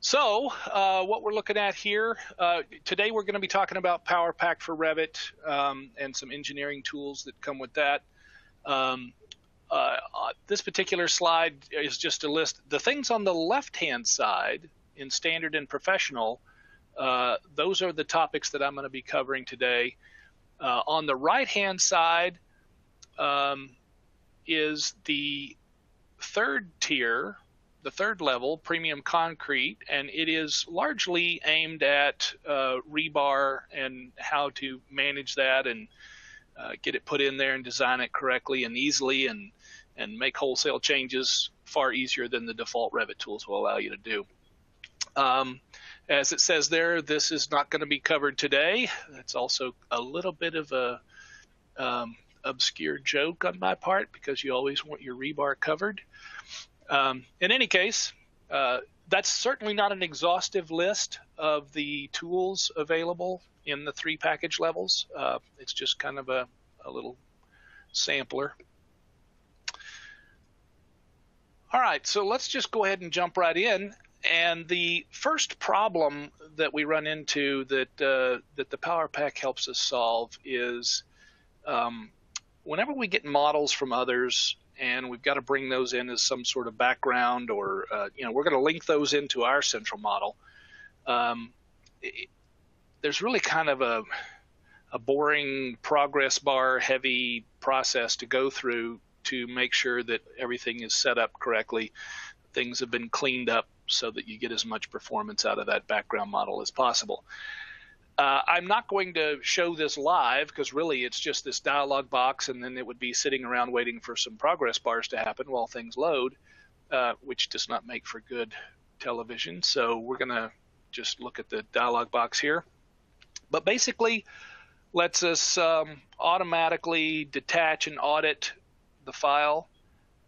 So what we're looking at here, today we're going to be talking about PowerPack for Revit and some engineering tools that come with that. This particular slide is just a list. The things on the left-hand side in standard and professional, those are the topics that I'm going to be covering today. On the right-hand side is the third tier, the third level, premium concrete, and it is largely aimed at rebar and how to manage that and get it put in there and design it correctly and easily and make wholesale changes far easier than the default Revit tools will allow you to do. As it says there, this is not going to be covered today. That's also a little bit of a obscure joke on my part because you always want your rebar covered. In any case, that's certainly not an exhaustive list of the tools available in the 3 package levels. It's just kind of a little sampler. All right, so let's just go ahead and jump right in. And the first problem that we run into that the PowerPack helps us solve is whenever we get models from others and we've got to bring those in as some sort of background or, we're going to link those into our central model. There's really kind of a boring progress bar heavy process to go through to make sure that everything is set up correctly. Things have been cleaned up so that you get as much performance out of that background model as possible. I'm not going to show this live because really it's just this dialog box and then it would be sitting around waiting for some progress bars to happen while things load, which does not make for good television. So we're going to just look at the dialog box here. But basically lets us automatically detach and audit the file.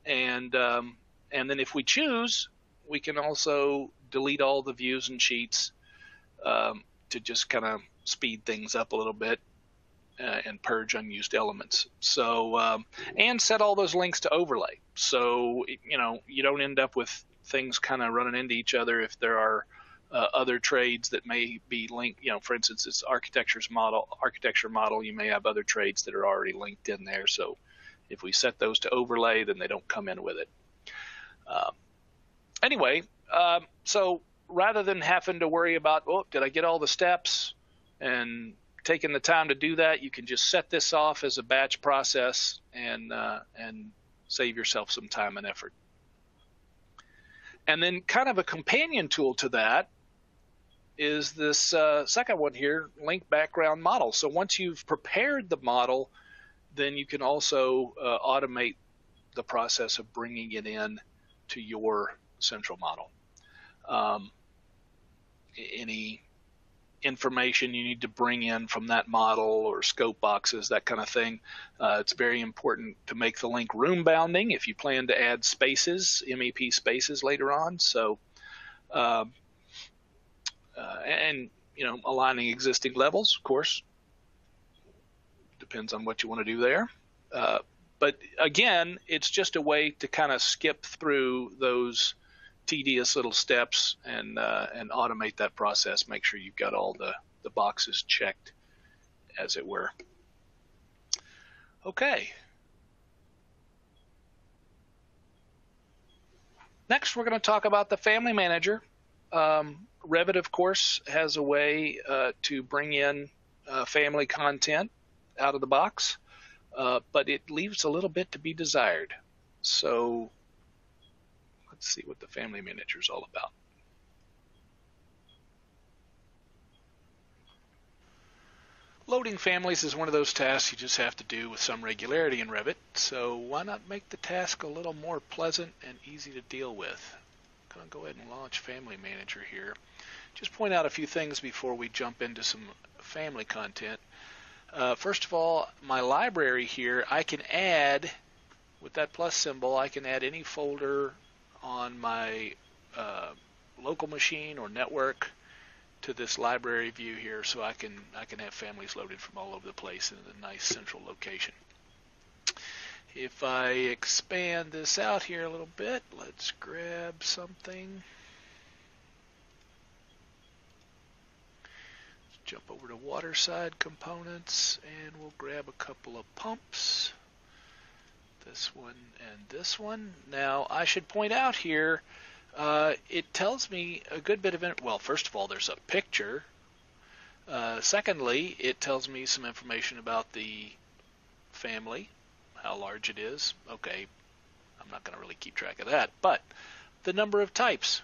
And then if we choose, we can also delete all the views and sheets to just kind of speed things up a little bit and purge unused elements. So, and set all those links to overlay. So, you don't end up with things kind of running into each other if there are other trades that may be linked. For instance, it's architecture model, you may have other trades that are already linked in there. So if we set those to overlay, then they don't come in with it. Anyway, so rather than having to worry about, did I get all the steps and taking the time to do that, you can just set this off as a batch process and save yourself some time and effort. And then kind of a companion tool to that is this second one here, link background model. So once you've prepared the model, then you can also automate the process of bringing it in to your central model. Any information you need to bring in from that model or scope boxes, that kind of thing. It's very important to make the link room bounding if you plan to add spaces, MEP spaces later on. So, aligning existing levels, of course, depends on what you want to do there. But again, it's just a way to kind of skip through those tedious little steps and automate that process. Make sure you've got all the boxes checked, as it were. Okay. Next, we're going to talk about the Family Manager. Revit, of course, has a way to bring in family content out of the box, but it leaves a little bit to be desired. So let's see what the Family Manager is all about. Loading families is one of those tasks you just have to do with some regularity in Revit, so why not make the task a little more pleasant and easy to deal with? I'm going to go ahead and launch Family Manager here. Just point out a few things before we jump into some family content. First of all, my library here, I can add, with that plus symbol, I can add any folder on my local machine or network to this library view here, so I can have families loaded from all over the place in a nice central location. If I expand this out here a little bit, let's grab something. jump over to waterside components, and we'll grab a couple of pumps. This one and this one. Now, I should point out here, it tells me a good bit of it. Well, first of all, there's a picture. Secondly, it tells me some information about the family, how large it is. Okay, I'm not going to really keep track of that, but the number of types.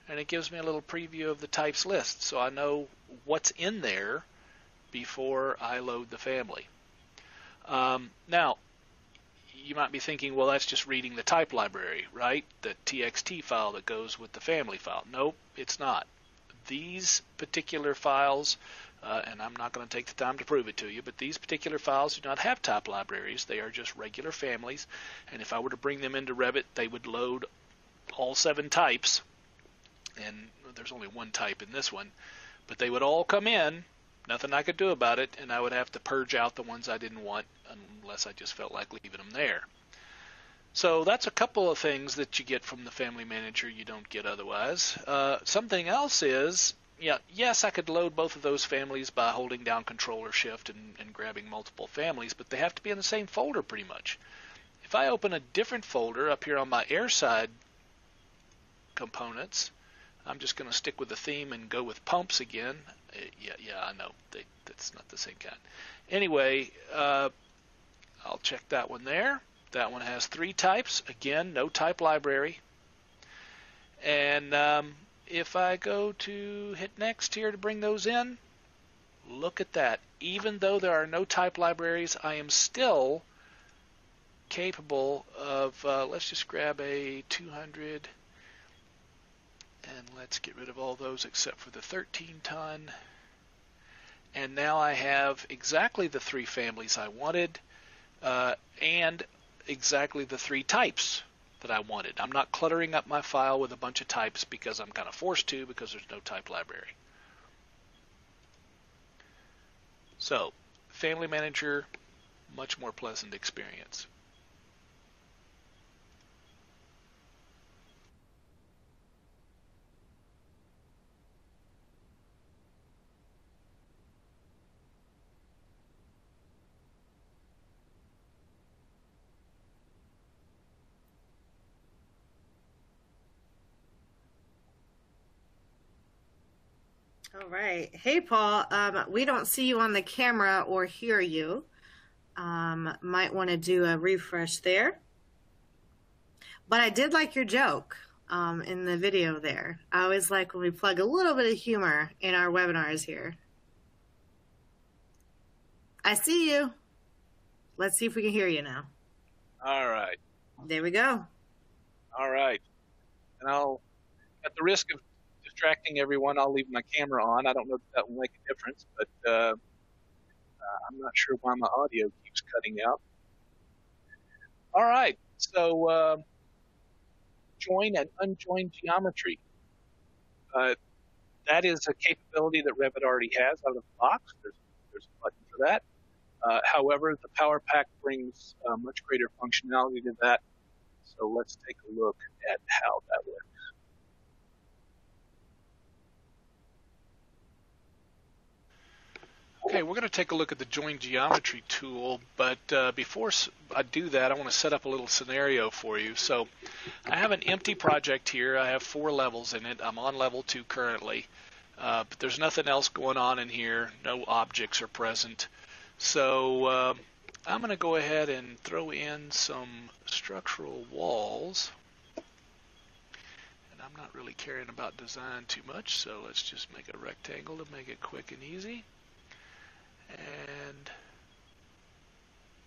And it gives me a little preview of the types list, so I know what's in there before I load the family. Now, you might be thinking, well, that's just reading the type library, right? The TXT file that goes with the family file. Nope, it's not. These particular files, and I'm not going to take the time to prove it to you, but these particular files do not have type libraries. They are just regular families, and if I were to bring them into Revit, they would load all 7 types, and there's only one type in this one, but they would all come in, nothing I could do about it, and I would have to purge out the ones I didn't want unless I just felt like leaving them there. So that's a couple of things that you get from the Family Manager you don't get otherwise. Something else is, yes, I could load both of those families by holding down Control or Shift and grabbing multiple families, but they have to be in the same folder pretty much. If I open a different folder up here on my airside components, I'm just going to stick with the theme and go with pumps again. Yeah, I know. That's not the same kind. Anyway, I'll check that one there. That one has 3 types. Again, no type library. And if I go to hit next here to bring those in, look at that. Even though there are no type libraries, I am still capable of, let's just grab a 200, and let's get rid of all those except for the 13-ton. And now I have exactly the 3 families I wanted, and exactly the 3 types that I wanted. I'm not cluttering up my file with a bunch of types because I'm kind of forced to because there's no type library. So, Family Manager, much more pleasant experience. All right. Hey, Paul. We don't see you on the camera or hear you. Might want to do a refresh there. But I did like your joke in the video there. I always like when we plug a little bit of humor in our webinars here. I see you. Let's see if we can hear you now. All right. There we go. All right. And I'll, at the risk of distracting everyone, I'll leave my camera on. I don't know if that will make a difference, but I'm not sure why my audio keeps cutting out. All right. So join and unjoin geometry. That is a capability that Revit already has out of the box. There's a button for that. However, the PowerPack brings much greater functionality to that. So let's take a look at how that works. Okay, we're going to take a look at the Join Geometry tool, but before I do that, I want to set up a little scenario for you. So I have an empty project here. I have 4 levels in it. I'm on level 2 currently, but there's nothing else going on in here. No objects are present. So I'm going to go ahead and throw in some structural walls. And I'm not really caring about design too much, so let's just make a rectangle to make it quick and easy. And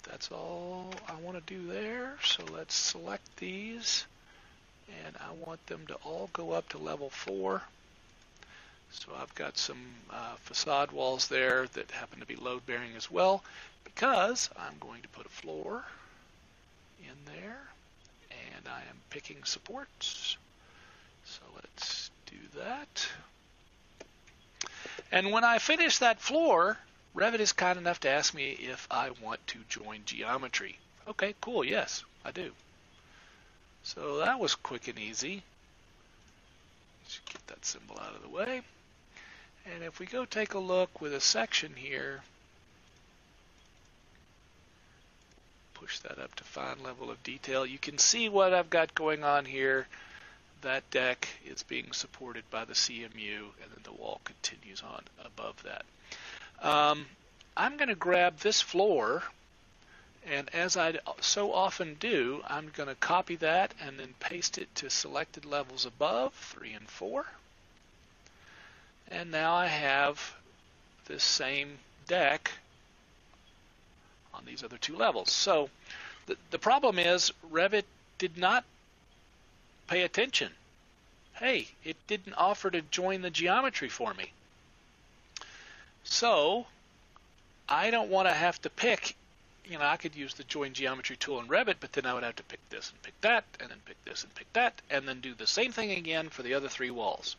that's all I want to do there. So let's select these, and I want them to all go up to level 4. So I've got some facade walls there that happen to be load bearing as well, because I'm going to put a floor in there, and I am picking supports. So let's do that. And when I finish that floor, Revit is kind enough to ask me if I want to join geometry. Okay, cool, yes, I do. So that was quick and easy. Let's get that symbol out of the way. And if we go take a look with a section here, push that up to fine level of detail, you can see what I've got going on here. That deck is being supported by the CMU, and then the wall continues on above that. I'm going to grab this floor, and as I so often do, I'm going to copy that and then paste it to selected levels above, 3 and 4. And now I have this same deck on these other 2 levels. So the problem is Revit did not pay attention. Hey, it didn't offer to join the geometry for me. So I don't want to have to pick, I could use the join geometry tool in Revit, but then I would have to pick this and pick that, and then pick this and pick that, and then do the same thing again for the other 3 walls.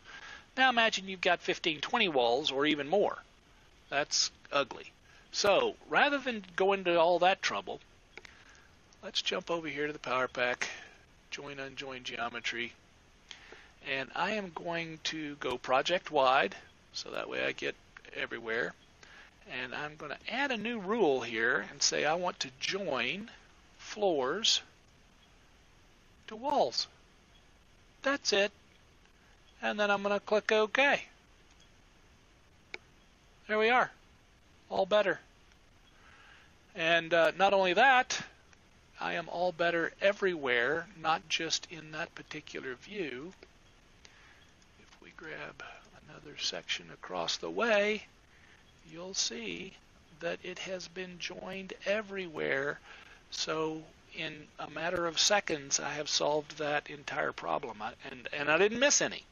Now imagine you've got 15, 20 walls or even more. That's ugly. So rather than go into all that trouble, let's jump over here to the PowerPack, join unjoin geometry, and I am going to go project wide, so that way I get everywhere. And I'm going to add a new rule here and say I want to join floors to walls. That's it. And then I'm going to click OK. There we are. All better. And not only that, I am all better everywhere, not just in that particular view. If we grab another section across the way, you'll see that it has been joined everywhere. So in a matter of seconds, I have solved that entire problem, and I didn't miss any.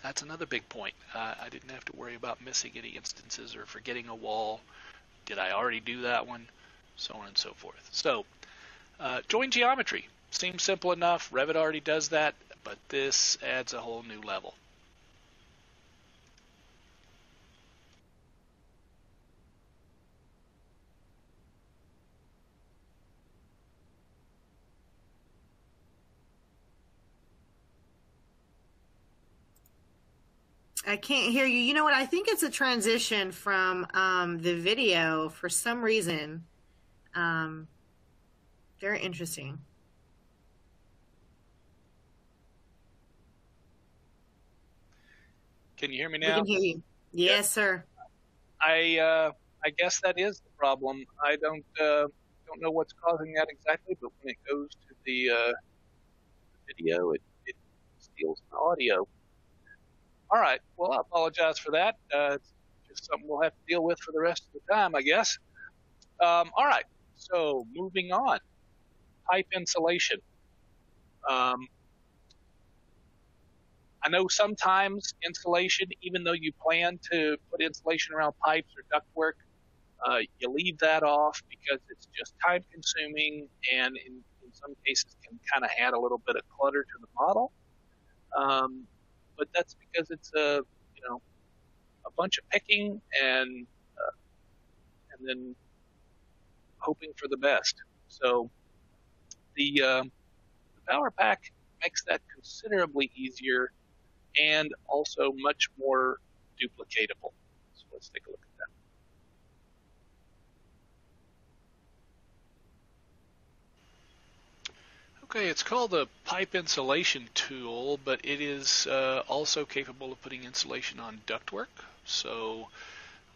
That's another big point. I didn't have to worry about missing any instances or forgetting a wall. Did I already do that one? So on and so forth. So join geometry seems simple enough. Revit already does that, but this adds a whole new level. I can't hear you. You know what? I think it's a transition from the video for some reason. Very interesting. Can you hear me now? We can hear you. Yes, sir. I guess that is the problem. I don't know what's causing that exactly, but when it goes to the video, it steals the audio. All right. Well, I apologize for that. It's just something we'll have to deal with for the rest of the time, I guess. All right. So moving on. Pipe insulation. I know sometimes insulation, even though you plan to put insulation around pipes or ductwork, you leave that off because it's just time consuming and in some cases can kind of add a little bit of clutter to the model. But that's because it's a bunch of picking and then hoping for the best. So the PowerPack makes that considerably easier and also much more duplicatable. So let's take a look at that. Okay, it's called the pipe insulation tool, but it is also capable of putting insulation on ductwork. So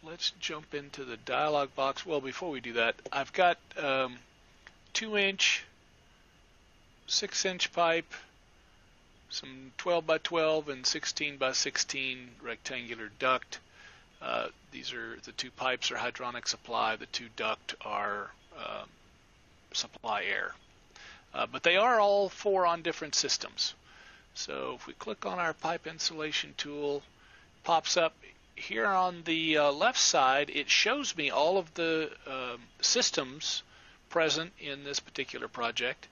let's jump into the dialog box. Well, before we do that, I've got 2-inch, 6-inch pipe, some 12 by 12 and 16 by 16 rectangular duct. These are the 2 pipes are hydronic supply. The 2 duct are supply air. But they are all 4 on different systems. So if we click on our pipe insulation tool, pops up here on the left side, it shows me all of the systems present in this particular project.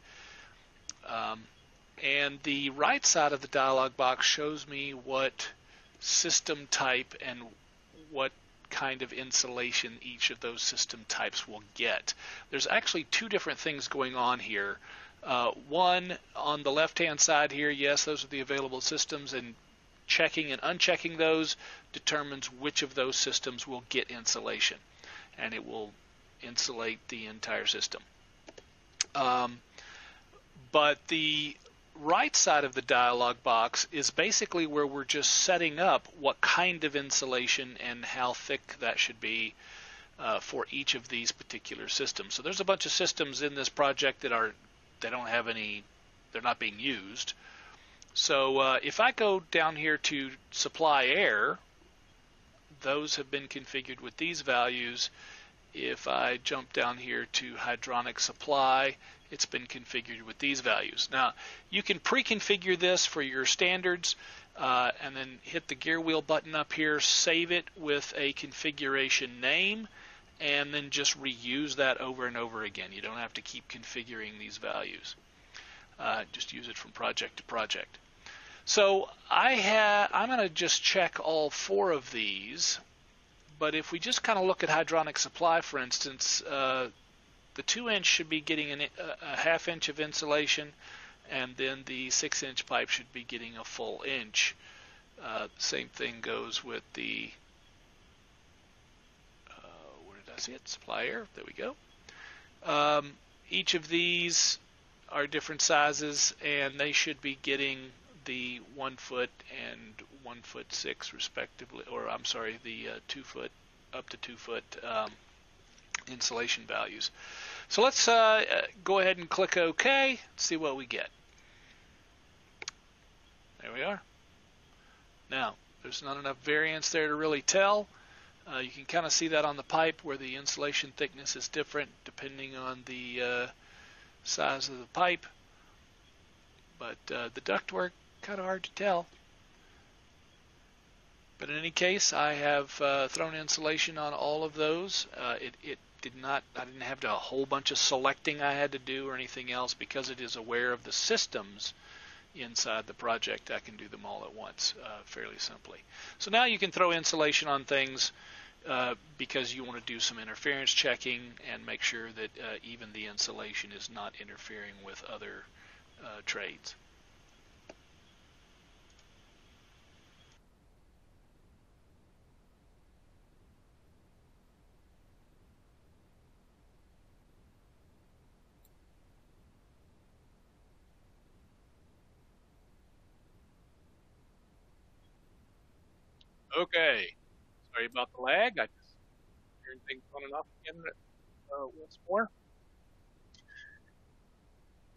And the right side of the dialog box shows me what system type and what kind of insulation each of those system types will get. There's actually 2 different things going on here. One on the left-hand side here, yes, those are the available systems, and checking and unchecking those determines which of those systems will get insulation, and it will insulate the entire system. But the right side of the dialog box is basically where we're just setting up what kind of insulation and how thick that should be for each of these particular systems. So there's a bunch of systems in this project that don't have any, they're not being used. So if I go down here to supply air, those have been configured with these values. If I jump down here to hydronic supply, it's been configured with these values. Now, you can pre-configure this for your standards and then hit the gear wheel button up here, save it with a configuration name, and then just reuse that over and over again. You don't have to keep configuring these values. Just use it from project to project. So I'm going to just check all 4 of these. But if we just kind of look at hydronic supply, for instance, the 2-inch should be getting a ½ inch of insulation, and then the 6-inch pipe should be getting a full inch. Same thing goes with the, where did I see it? Supply air. There we go. Each of these are different sizes, and they should be getting the 1 foot and 1'6" respectively, or I'm sorry, the 2 foot up to 2 foot insulation values. So let's go ahead and click OK, see what we get. There we are. Now, there's not enough variance there to really tell. You can kind of see that on the pipe where the insulation thickness is different depending on the size of the pipe. But the ductwork, kind of hard to tell. But in any case, I have thrown insulation on all of those. I didn't have a whole bunch of selecting I had to do or anything else, because it is aware of the systems inside the project. I can do them all at once fairly simply. So now you can throw insulation on things because you want to do some interference checking and make sure that even the insulation is not interfering with other trades. Okay, sorry about the lag. I just hearing things on and off again once more.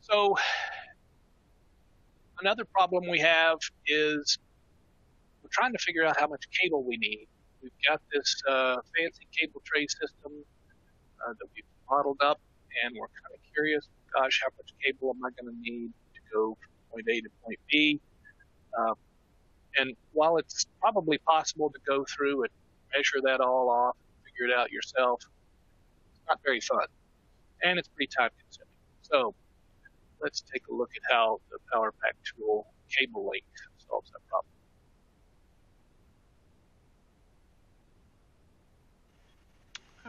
So another problem we have is we're trying to figure out how much cable we need. We've got this fancy cable tray system that we've modeled up, and we're kind of curious, gosh, how much cable am I going to need to go from point A to point B? And while it's probably possible to go through and measure that all off and figure it out yourself, it's not very fun. And it's pretty time consuming. So let's take a look at how the PowerPack tool cable length solves that problem.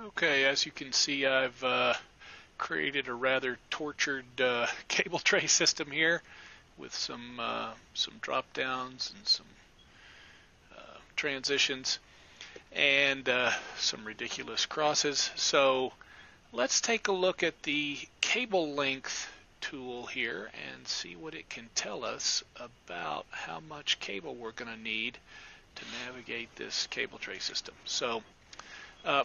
Okay, as you can see, I've created a rather tortured cable tray system here with some drop downs and some transitions and some ridiculous crosses. So let's take a look at the cable length tool here and see what it can tell us about how much cable we're going to need to navigate this cable tray system. So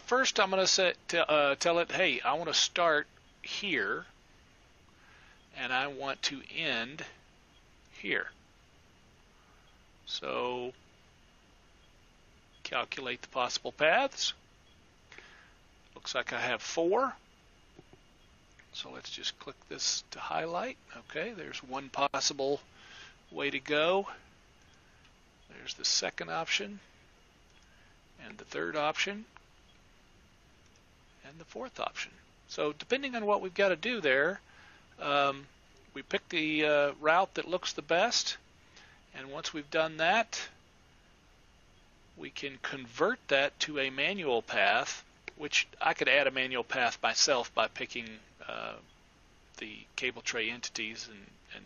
first I'm going to tell it, hey, I want to start here and I want to end here. So calculate the possible paths. Looks like I have 4. So let's just click this to highlight. Okay, there's one possible way to go. There's the second option, and the third option, and the fourth option. So depending on what we've got to do there, we pick the route that looks the best, and once we've done that, we can convert that to a manual path, which I could add a manual path myself by picking the cable tray entities and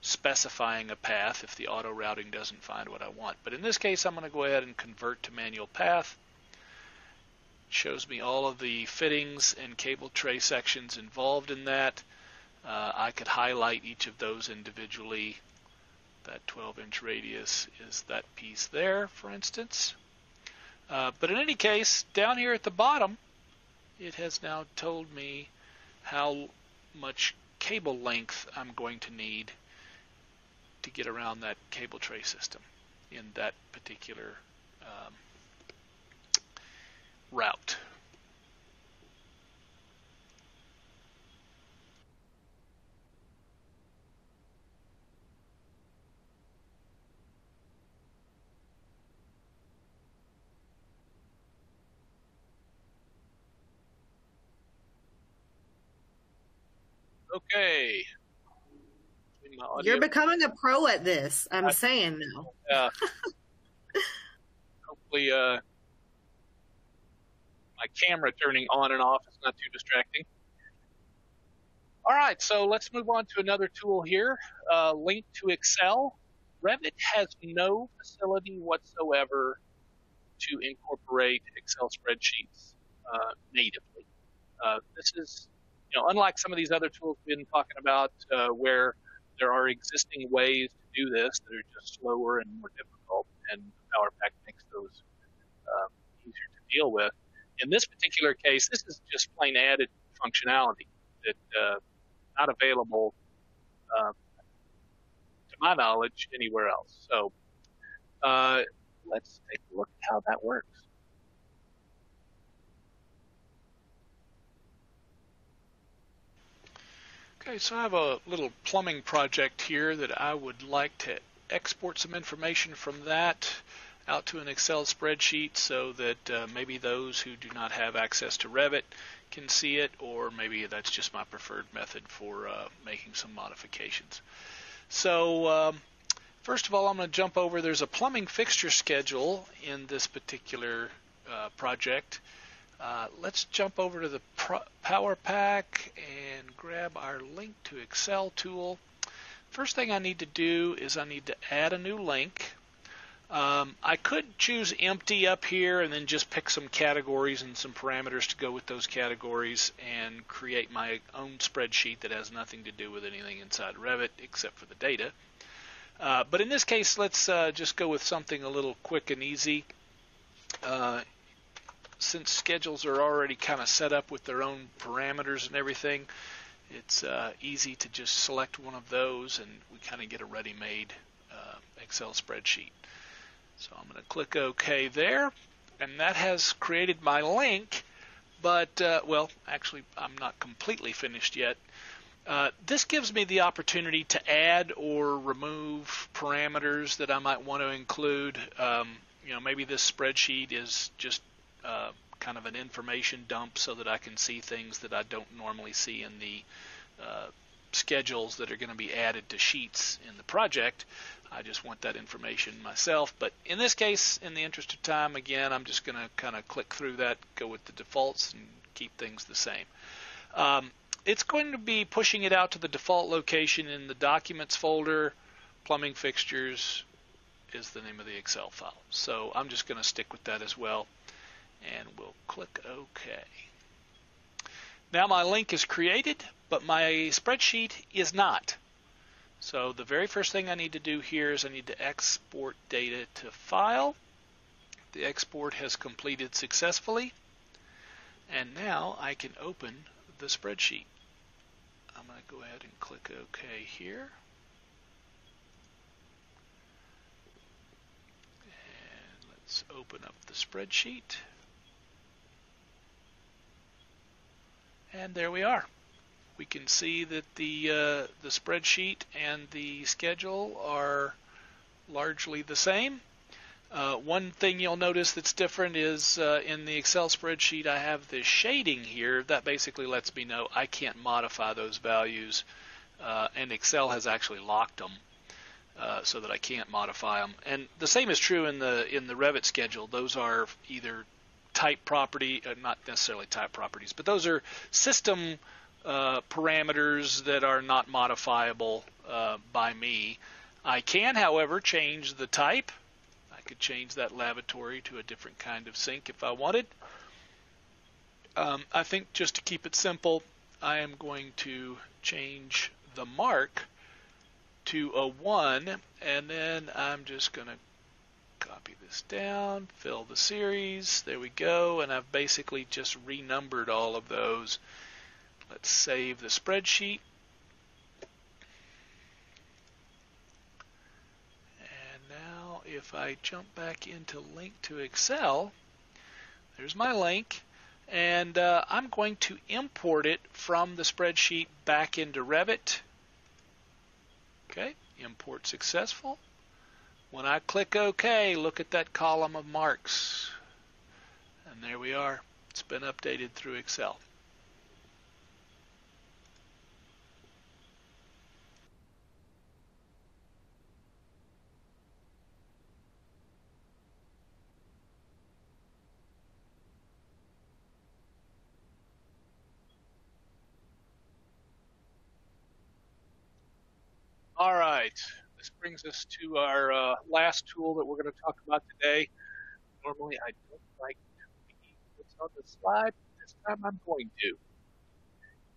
specifying a path if the auto routing doesn't find what I want. But in this case, I'm going to go ahead and convert to manual path. It shows me all of the fittings and cable tray sections involved in that. I could highlight each of those individually. That 12-inch radius is that piece there, for instance. But in any case, down here at the bottom, it has now told me how much cable length I'm going to need to get around that cable tray system in that particular route. Okay. You're becoming a pro at this. I'm saying now. Yeah. Hopefully, my camera turning on and off is not too distracting. All right, so let's move on to another tool here, link to Excel. Revit has no facility whatsoever to incorporate Excel spreadsheets natively. This is, unlike some of these other tools we've been talking about, where there are existing ways to do this that are just slower and more difficult, and PowerPack makes those easier to deal with. In this particular case, this is just plain added functionality that not available, to my knowledge, anywhere else. So let's take a look at how that works. Okay, so I have a little plumbing project here that I would like to export some information from that out to an Excel spreadsheet so that maybe those who do not have access to Revit can see it, or maybe that's just my preferred method for making some modifications. So first of all, I'm going to jump over. There's a plumbing fixture schedule in this particular project. Let's jump over to the PowerPack and grab our link to Excel tool. First thing I need to do is I need to add a new link. I could choose empty up here and then just pick some categories and some parameters to go with those categories and create my own spreadsheet that has nothing to do with anything inside Revit except for the data. But in this case, let's just go with something a little quick and easy. Since schedules are already kind of set up with their own parameters and everything, it's easy to just select one of those and we kind of get a ready-made Excel spreadsheet. So I'm going to click OK there, and that has created my link, but, well, actually I'm not completely finished yet. This gives me the opportunity to add or remove parameters that I might want to include. Maybe this spreadsheet is just kind of an information dump so that I can see things that I don't normally see in the schedules that are going to be added to sheets in the project. I just want that information myself. But in this case, in the interest of time, again, I'm just going to kind of click through that, go with the defaults, and keep things the same. It's going to be pushing it out to the default location in the Documents folder. Plumbing Fixtures is the name of the Excel file. So I'm just going to stick with that as well, and we'll click OK. Now my link is created, but my spreadsheet is not. So the very first thing I need to do here is I need to export data to file. The export has completed successfully, and now I can open the spreadsheet. I'm going to go ahead and click OK here. And let's open up the spreadsheet. And there we are. We can see that the spreadsheet and the schedule are largely the same. One thing you'll notice that's different is in the Excel spreadsheet I have this shading here. That basically lets me know I can't modify those values, and Excel has actually locked them so that I can't modify them. And the same is true in the Revit schedule. Those are either type property, not necessarily type properties, but those are system parameters that are not modifiable by me. I can, however, change the type. I could change that lavatory to a different kind of sink if I wanted. I think just to keep it simple, I am going to change the mark to a 1, and then I'm just going to copy this down, fill the series, there we go, and I've basically just renumbered all of those. Let's save the spreadsheet. And now if I jump back into link to Excel, there's my link, and I'm going to import it from the spreadsheet back into Revit. Okay, import successful. When I click OK, look at that column of marks. And there we are. It's been updated through Excel. All right, this brings us to our last tool that we're going to talk about today. Normally I don't like to read what's on the slide, but this time I'm going to.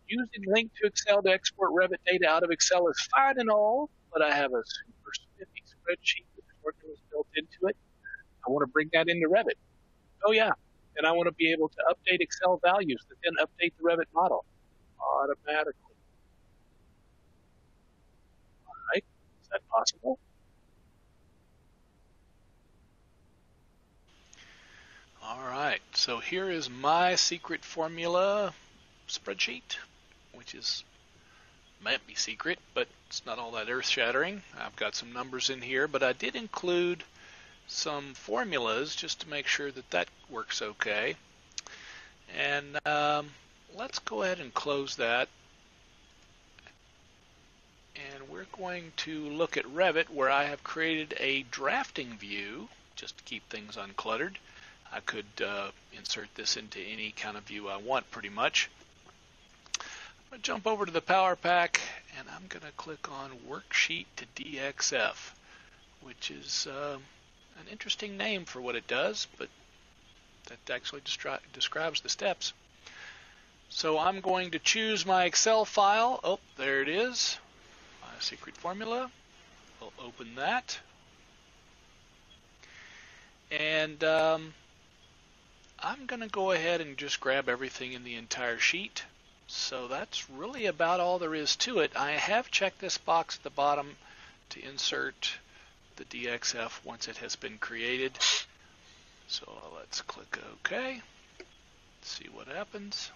Using link to Excel to export Revit data out of Excel is fine and all, but I have a super spiffy spreadsheet with formulas built into it. I want to bring that into Revit. Oh yeah, and I want to be able to update Excel values that then update the Revit model automatically. All right, is that possible? All right, so here is my secret formula spreadsheet, which might be secret, but it's not all that earth-shattering. I've got some numbers in here, but I did include some formulas just to make sure that that works okay. And let's go ahead and close that. And we're going to look at Revit, where I have created a drafting view just to keep things uncluttered. I could insert this into any kind of view I want pretty much. I'm going to jump over to the PowerPack, and I'm going to click on Worksheet to DXF, which is an interesting name for what it does, but that actually describes the steps. So I'm going to choose my Excel file. Oh, there it is. My secret formula. We'll open that. And I'm going to go ahead and just grab everything in the entire sheet. So that's really about all there is to it. I have checked this box at the bottom to insert the DXF once it has been created. So let's click OK. See what happens.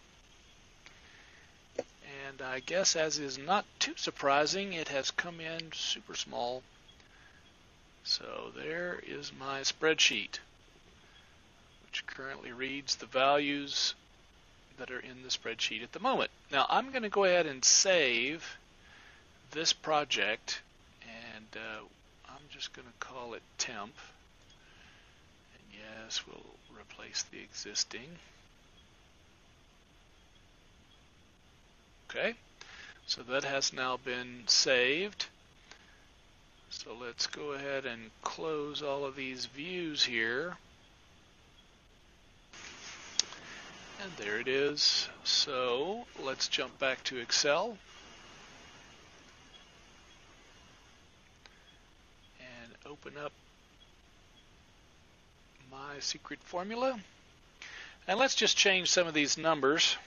And I guess, as is not too surprising, it has come in super small. So there is my spreadsheet, which currently reads the values that are in the spreadsheet at the moment. Now I'm going to go ahead and save this project, and I'm just going to call it temp. And yes, we'll replace the existing. Okay, so that has now been saved. So let's go ahead and close all of these views here. And there it is. So let's jump back to Excel. And open up my secret formula. And let's just change some of these numbers.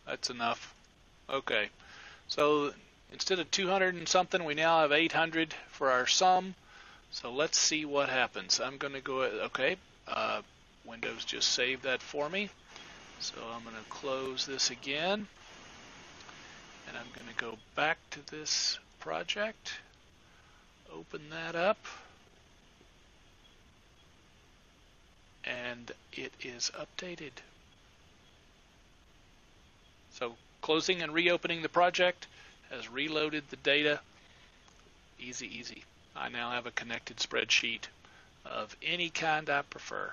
That's enough. Okay. So instead of 200 and something, we now have 800 for our sum. So let's see what happens. I'm going to go, okay, Windows just saved that for me. So I'm going to close this again. And I'm going to go back to this project, open that up, and it is updated. So closing and reopening the project has reloaded the data. Easy, easy. I now have a connected spreadsheet of any kind I prefer.